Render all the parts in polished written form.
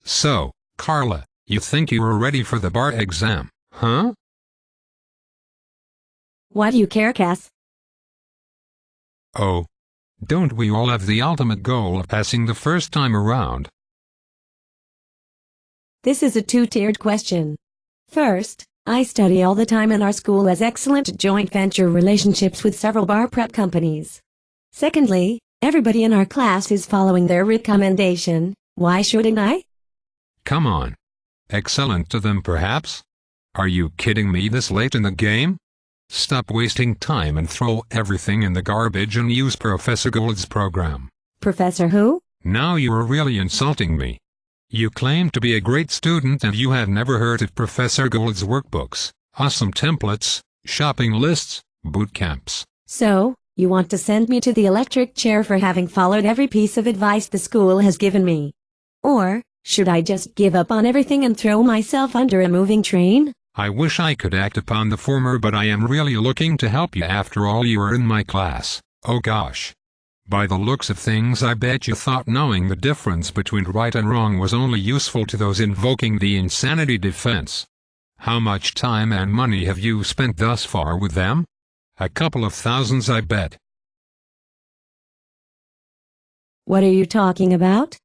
So, Carla, you think you are ready for the bar exam, huh? Why do you care, Cass? Oh. Don't we all have the ultimate goal of passing the first time around? This is a two-tiered question. First, I study all the time and our school has excellent joint venture relationships with several bar prep companies. Secondly, everybody in our class is following their recommendation. Why shouldn't I? Come on. Excellent to them, perhaps? Are you kidding me this late in the game? Stop wasting time and throw everything in the garbage and use Professor Gould's program. Professor who? Now you are really insulting me. You claim to be a great student and you have never heard of Professor Gould's workbooks, awesome templates, shopping lists, boot camps. So, you want to send me to the electric chair for having followed every piece of advice the school has given me? Or, should I just give up on everything and throw myself under a moving train? I wish I could act upon the former, but I am really looking to help you. After all, you are in my class. Oh gosh. By the looks of things, I bet you thought knowing the difference between right and wrong was only useful to those invoking the insanity defense. How much time and money have you spent thus far with them? A couple of thousands, I bet. What are you talking about?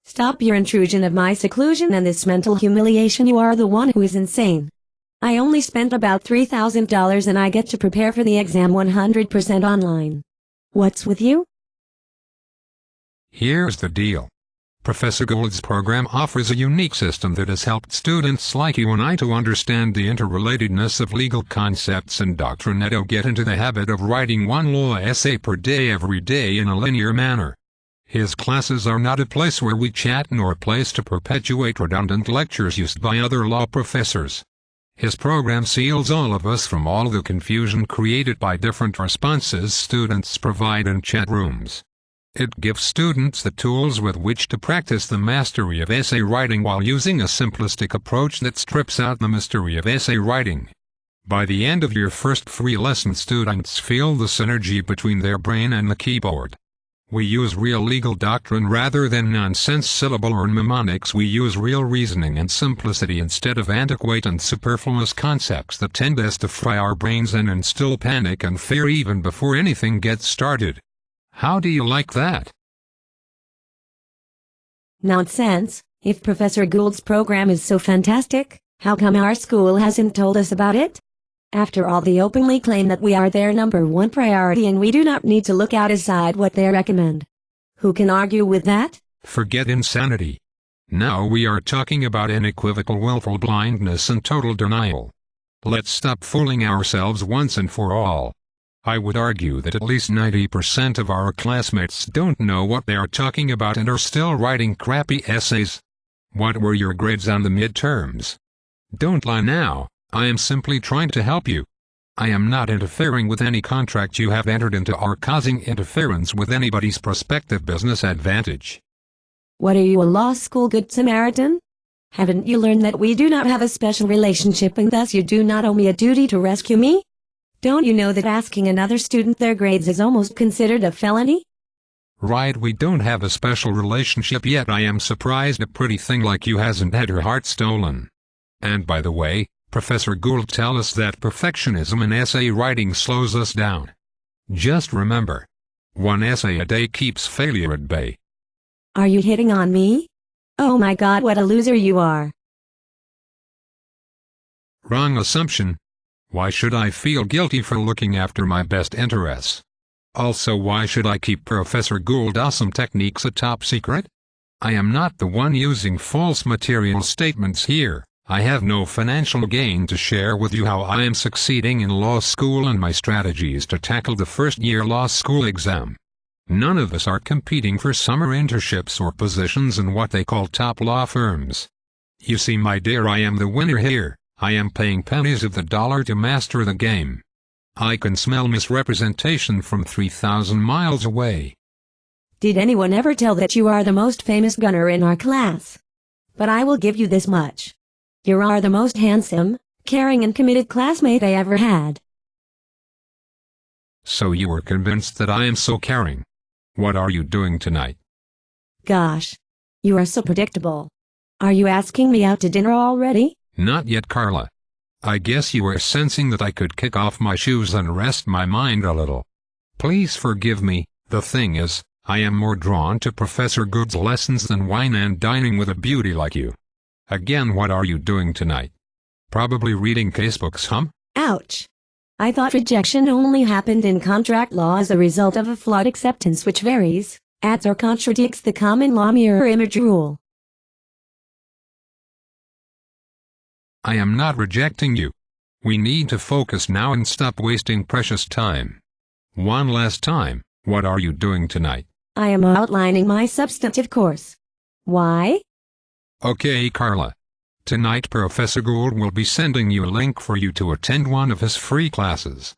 Stop your intrusion of my seclusion and this mental humiliation. You are the one who is insane. I only spent about $3,000 and I get to prepare for the exam 100% online. What's with you? Here's the deal. Professor Gould's program offers a unique system that has helped students like you and I to understand the interrelatedness of legal concepts and doctrine and to get into the habit of writing one law essay per day every day in a linear manner. His classes are not a place where we chat nor a place to perpetuate redundant lectures used by other law professors. His program seals all of us from all the confusion created by different responses students provide in chat rooms. It gives students the tools with which to practice the mastery of essay writing while using a simplistic approach that strips out the mystery of essay writing. By the end of your first free lesson, students feel the synergy between their brain and the keyboard. We use real legal doctrine rather than nonsense syllable or mnemonics. We use real reasoning and simplicity instead of antiquated and superfluous concepts that tend to fry our brains and instill panic and fear even before anything gets started. How do you like that? Nonsense. If Professor Gould's program is so fantastic, how come our school hasn't told us about it? After all, they openly claim that we are their #1 priority and we do not need to look outside what they recommend. Who can argue with that? Forget insanity. Now we are talking about unequivocal willful blindness and total denial. Let's stop fooling ourselves once and for all. I would argue that at least 90% of our classmates don't know what they are talking about and are still writing crappy essays. What were your grades on the midterms? Don't lie now. I am simply trying to help you. I am not interfering with any contract you have entered into or causing interference with anybody's prospective business advantage. What are you, a law school good Samaritan? Haven't you learned that we do not have a special relationship and thus you do not owe me a duty to rescue me? Don't you know that asking another student their grades is almost considered a felony? Right, we don't have a special relationship yet. I am surprised a pretty thing like you hasn't had her heart stolen. And by the way, Professor Gould tells us that perfectionism in essay writing slows us down. Just remember, one essay a day keeps failure at bay. Are you hitting on me? Oh my God, what a loser you are. Wrong assumption. Why should I feel guilty for looking after my best interests? Also, why should I keep Professor Gould's awesome techniques a top secret? I am not the one using false material statements here. I have no financial gain to share with you how I am succeeding in law school and my strategies to tackle the first-year law school exam. None of us are competing for summer internships or positions in what they call top law firms. You see, my dear, I am the winner here. I am paying pennies of the dollar to master the game. I can smell misrepresentation from 3,000 miles away. Did anyone ever tell that you are the most famous gunner in our class? But I will give you this much. You are the most handsome, caring and committed classmate I ever had. So you were convinced that I am so caring. What are you doing tonight? Gosh. You are so predictable. Are you asking me out to dinner already? Not yet, Carla. I guess you were sensing that I could kick off my shoes and rest my mind a little. Please forgive me. The thing is, I am more drawn to Professor Gould's lessons than wine and dining with a beauty like you. Again, what are you doing tonight? Probably reading casebooks, huh? Ouch. I thought rejection only happened in contract law as a result of a flawed acceptance which varies, adds or contradicts the common law mirror image rule. I am not rejecting you. We need to focus now and stop wasting precious time. One last time, what are you doing tonight? I am outlining my substantive course. Why? Okay, Carla. Tonight Professor Gould will be sending you a link for you to attend one of his free classes.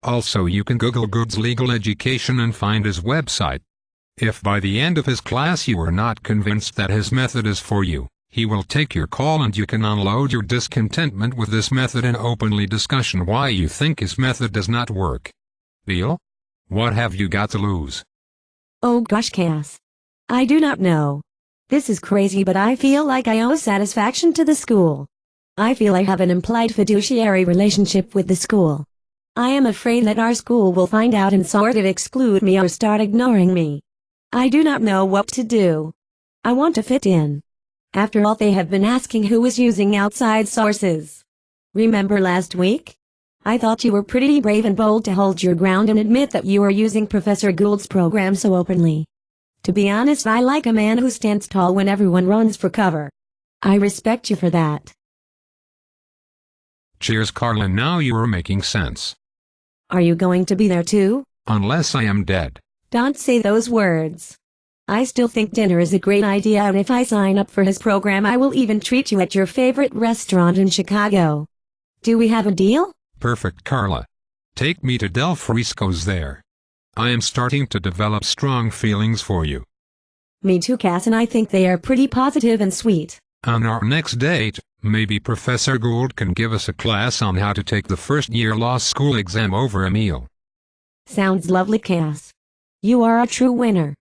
Also, you can Google Gould's legal education and find his website. If by the end of his class you are not convinced that his method is for you, he will take your call and you can unload your discontentment with this method and openly discussion why you think his method does not work. Deal? What have you got to lose? Oh gosh, Cass. I do not know. This is crazy, but I feel like I owe satisfaction to the school. I feel I have an implied fiduciary relationship with the school. I am afraid that our school will find out and sort of exclude me or start ignoring me. I do not know what to do. I want to fit in. After all, they have been asking who is using outside sources. Remember last week? I thought you were pretty brave and bold to hold your ground and admit that you are using Professor Gould's program so openly. To be honest, I like a man who stands tall when everyone runs for cover. I respect you for that. Cheers, Carla. Now you are making sense. Are you going to be there too? Unless I am dead. Don't say those words. I still think dinner is a great idea, and if I sign up for his program I will even treat you at your favorite restaurant in Chicago. Do we have a deal? Perfect, Carla. Take me to Del Frisco's there. I am starting to develop strong feelings for you. Me too, Cass, and I think they are pretty positive and sweet. On our next date, maybe Professor Gould can give us a class on how to take the first-year law school exam over a meal. Sounds lovely, Cass. You are a true winner.